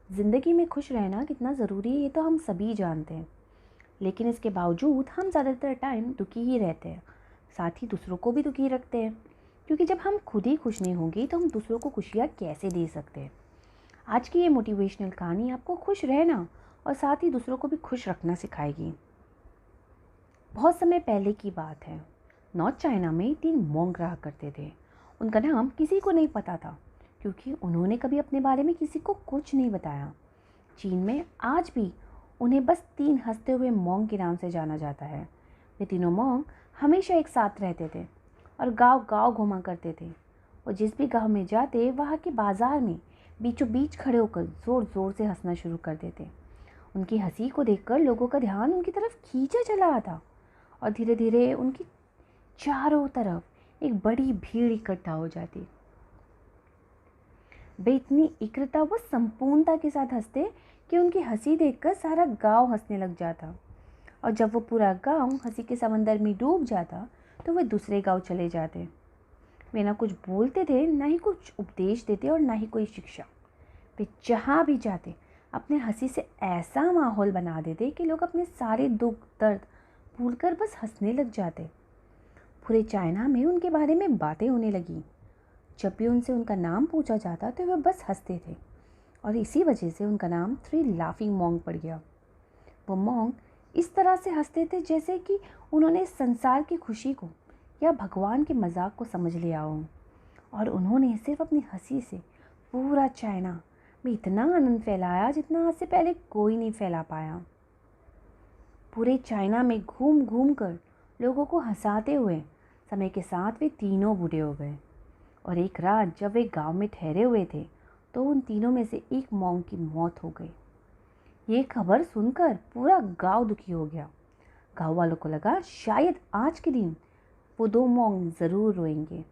ज़िंदगी में खुश रहना कितना ज़रूरी है ये तो हम सभी जानते हैं, लेकिन इसके बावजूद हम ज़्यादातर टाइम दुखी ही रहते हैं, साथ ही दूसरों को भी दुखी रखते हैं। क्योंकि जब हम खुद ही खुश नहीं होंगे तो हम दूसरों को खुशियाँ कैसे दे सकते हैं। आज की ये मोटिवेशनल कहानी आपको खुश रहना और साथ ही दूसरों को भी खुश रखना सिखाएगी। बहुत समय पहले की बात है। नॉर्थ चाइना में 3 मॉन्क रहा करते थे। उनका नाम किसी को नहीं पता था, क्योंकि उन्होंने कभी अपने बारे में किसी को कुछ नहीं बताया। चीन में आज भी उन्हें बस 3 हंसते हुए मॉन्क के नाम से जाना जाता है। वे तीनों मॉन्क हमेशा एक साथ रहते थे और गांव गांव घुमा करते थे। और जिस भी गांव में जाते वहाँ के बाजार में बीचों बीच खड़े होकर ज़ोर ज़ोर से हंसना शुरू कर देते। उनकी हंसी को देखकर लोगों का ध्यान उनकी तरफ खींचा चला आता और धीरे धीरे उनकी चारों तरफ एक बड़ी भीड़ इकट्ठा हो जाती। वे इतनी इक्रता व संपूर्णता के साथ हंसते कि उनकी हंसी देखकर सारा गांव हंसने लग जाता। और जब वो पूरा गांव हंसी के समंदर में डूब जाता तो वे दूसरे गांव चले जाते। वे ना कुछ बोलते थे, ना ही कुछ उपदेश देते और ना ही कोई शिक्षा। वे जहाँ भी जाते अपने हंसी से ऐसा माहौल बना देते कि लोग अपने सारे दुख दर्द भूलकर बस हंसने लग जाते। पूरे चाइना में उनके बारे में बातें होने लगी। जब भी उनसे उनका नाम पूछा जाता तो वे बस हंसते थे और इसी वजह से उनका नाम 3 लाफिंग मॉन्क पड़ गया। वो मॉन्क इस तरह से हंसते थे जैसे कि उन्होंने संसार की खुशी को या भगवान के मजाक को समझ लिया हो, और उन्होंने सिर्फ अपनी हंसी से पूरा चाइना में इतना आनंद फैलाया जितना आज से पहले कोई नहीं फैला पाया। पूरे चाइना में घूम घूम कर लोगों को हंसाते हुए समय के साथ वे तीनों बूढ़े हो गए। और एक रात जब वे गांव में ठहरे हुए थे तो उन तीनों में से एक मॉन्क की मौत हो गई। ये खबर सुनकर पूरा गांव दुखी हो गया। गांव वालों को लगा शायद आज के दिन वो 2 मॉन्क ज़रूर रोएंगे,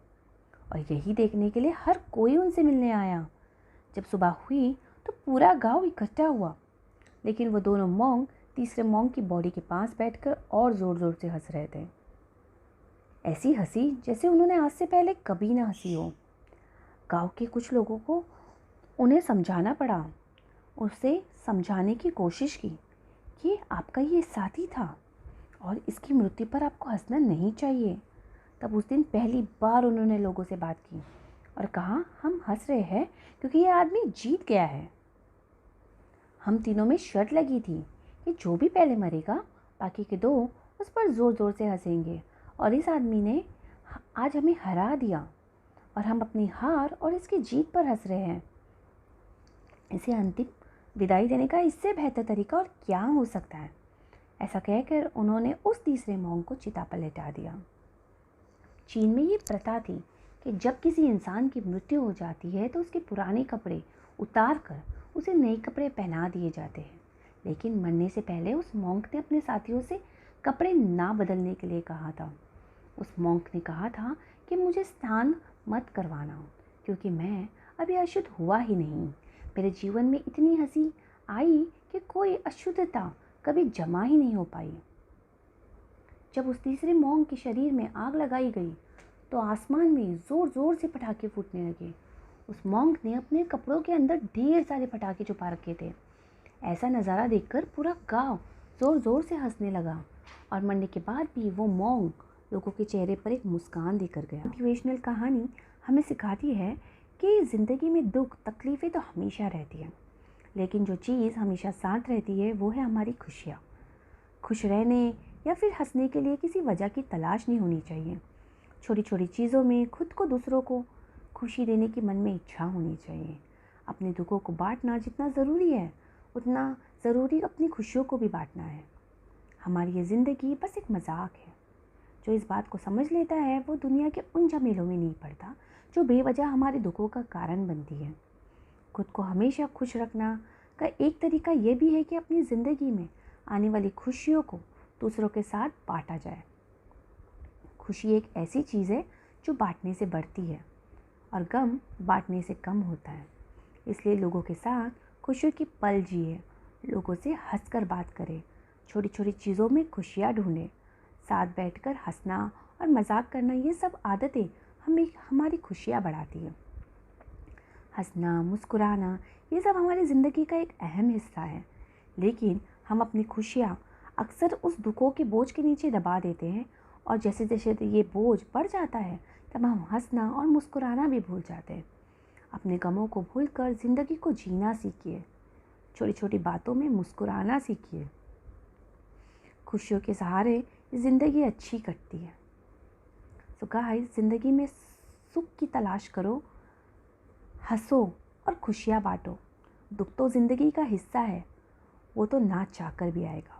और यही देखने के लिए हर कोई उनसे मिलने आया। जब सुबह हुई तो पूरा गांव इकट्ठा हुआ, लेकिन वो दोनों मॉन्क तीसरे मॉन्क की बॉडी के पास बैठकर और ज़ोर ज़ोर से हंस रहे थे। ऐसी हंसी जैसे उन्होंने आज से पहले कभी ना हंसी हो। गांव के कुछ लोगों को उन्हें समझाना पड़ा। उसे समझाने की कोशिश की कि आपका ये साथी था और इसकी मृत्यु पर आपको हंसना नहीं चाहिए। तब उस दिन पहली बार उन्होंने लोगों से बात की और कहा, हम हंस रहे हैं क्योंकि ये आदमी जीत गया है। हम तीनों में शर्त लगी थी कि जो भी पहले मरेगा बाकी के 2 उस पर ज़ोर ज़ोर से हंसेंगे, और इस आदमी ने आज हमें हरा दिया और हम अपनी हार और इसकी जीत पर हंस रहे हैं। इसे अंतिम विदाई देने का इससे बेहतर तरीका और क्या हो सकता है। ऐसा कहकर उन्होंने उस तीसरे मॉन्क को चिता पर लेटा दिया। चीन में ये प्रथा थी कि जब किसी इंसान की मृत्यु हो जाती है तो उसके पुराने कपड़े उतार कर उसे नए कपड़े पहना दिए जाते हैं। लेकिन मरने से पहले उस मॉन्क ने अपने साथियों से कपड़े ना बदलने के लिए कहा था। उस मॉन्क ने कहा था कि मुझे स्नान मत करवाना, क्योंकि मैं अभी अशुद्ध हुआ ही नहीं। मेरे जीवन में इतनी हंसी आई कि कोई अशुद्धता कभी जमा ही नहीं हो पाई। जब उस तीसरे मॉन्क के शरीर में आग लगाई गई तो आसमान में ज़ोर ज़ोर से पटाखे फूटने लगे। उस मॉन्क ने अपने कपड़ों के अंदर ढेर सारे पटाखे छुपा रखे थे। ऐसा नज़ारा देखकर पूरा गांव ज़ोर ज़ोर से हंसने लगा, और मरने के बाद भी वो मॉन्क लोगों के चेहरे पर एक मुस्कान देकर गया। मोटिवेशनल कहानी हमें सिखाती है कि ज़िंदगी में दुख तकलीफ़ें तो हमेशा रहती हैं, लेकिन जो चीज़ हमेशा साथ रहती है वो है हमारी खुशियाँ। खुश रहने या फिर हंसने के लिए किसी वजह की तलाश नहीं होनी चाहिए। छोटी छोटी चीज़ों में खुद को दूसरों को खुशी देने की मन में इच्छा होनी चाहिए। अपने दुखों को बांटना जितना ज़रूरी है उतना ज़रूरी अपनी खुशियों को भी बांटना है। हमारी ये ज़िंदगी बस एक मजाक है। जो इस बात को समझ लेता है वो दुनिया के उन झमेलों में नहीं पड़ता जो बेवजह हमारे दुखों का कारण बनती है। खुद को हमेशा खुश रखना का एक तरीका ये भी है कि अपनी ज़िंदगी में आने वाली खुशियों को दूसरों के साथ बांटा जाए। खुशी एक ऐसी चीज़ है जो बांटने से बढ़ती है और गम बांटने से कम होता है। इसलिए लोगों के साथ खुशियों की पल जिए, लोगों से हंसकर बात करें, छोटी छोटी चीज़ों में खुशियाँ ढूंढें। साथ बैठकर हंसना और मजाक करना, ये सब आदतें हमें हमारी खुशियाँ बढ़ाती हैं। हंसना, मुस्कुराना ये सब हमारी ज़िंदगी का एक अहम हिस्सा है, लेकिन हम अपनी खुशियाँ अक्सर उस दुखों के बोझ के नीचे दबा देते हैं और जैसे जैसे ये बोझ बढ़ जाता है तब हम हंसना और मुस्कुराना भी भूल जाते हैं। अपने गमों को भूलकर ज़िंदगी को जीना सीखिए। छोटी छोटी बातों में मुस्कुराना सीखिए। खुशियों के सहारे ज़िंदगी अच्छी कटती है। तो गाइस, ज़िंदगी में सुख की तलाश करो, हंसो और खुशियाँ बांटो। दुख तो ज़िंदगी का हिस्सा है, वो तो ना चाहकर भी आएगा।